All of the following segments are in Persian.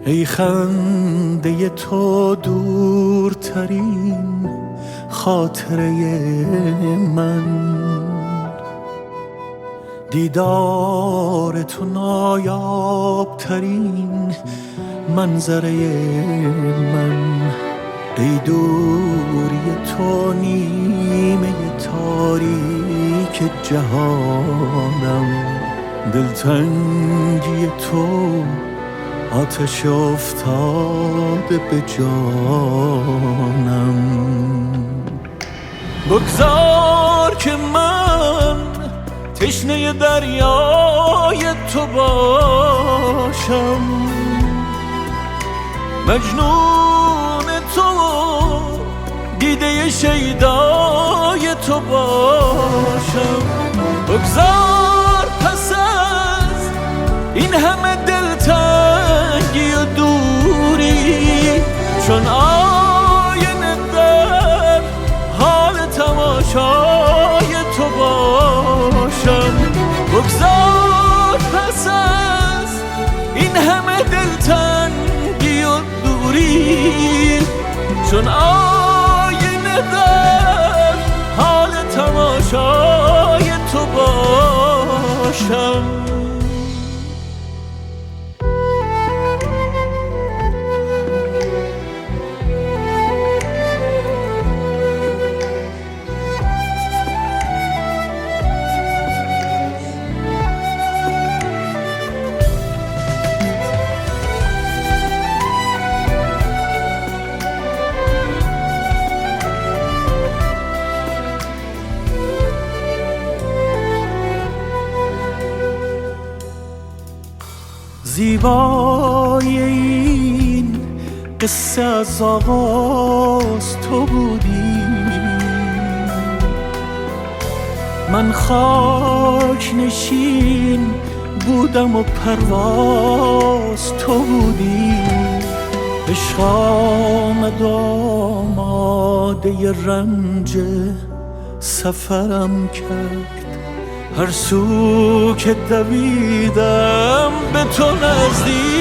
ای خنده تو دورترین خاطره من، دیدار تو نایابترین منظره من، ای دوری تو نیمه تاریک جهانم، دلتنگی تو آتش افتاده به جانم. بگذار که من تشنه دریای تو باشم، مجنون تو دیده شیدای تو باشم. بگذار پس از این همه دلتنگی و دوری، چون آینه در حال تماشای تو باشم. بگذار پس از این همه دلتنگی و دوری، چون آینه در حال تماشای تو باشم. زیبای این قصه از آغاز تو بودی، من خاک نشین بودم و پرواز تو بودی. عشق آمد آماده رنج سفرم کرد، هر سو که دویدم به تو نزدیکترم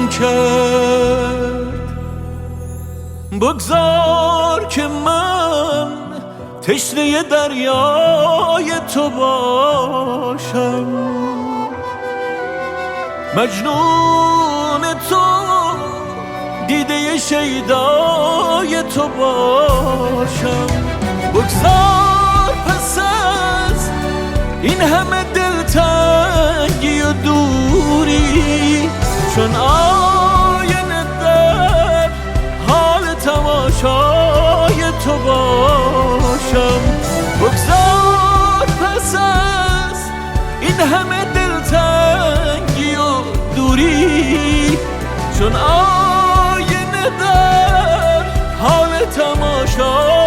کرد. بگذار که من تشنه دریای تو باشم، مجنون تو دیده شیدای تو باشم. بگذار پس از این همه دلتنگی و دوری، چون آینه در حال تماشای تو باشم. بگذار پس از این همه دلتنگی و دوری، چون آینه در حال تماشای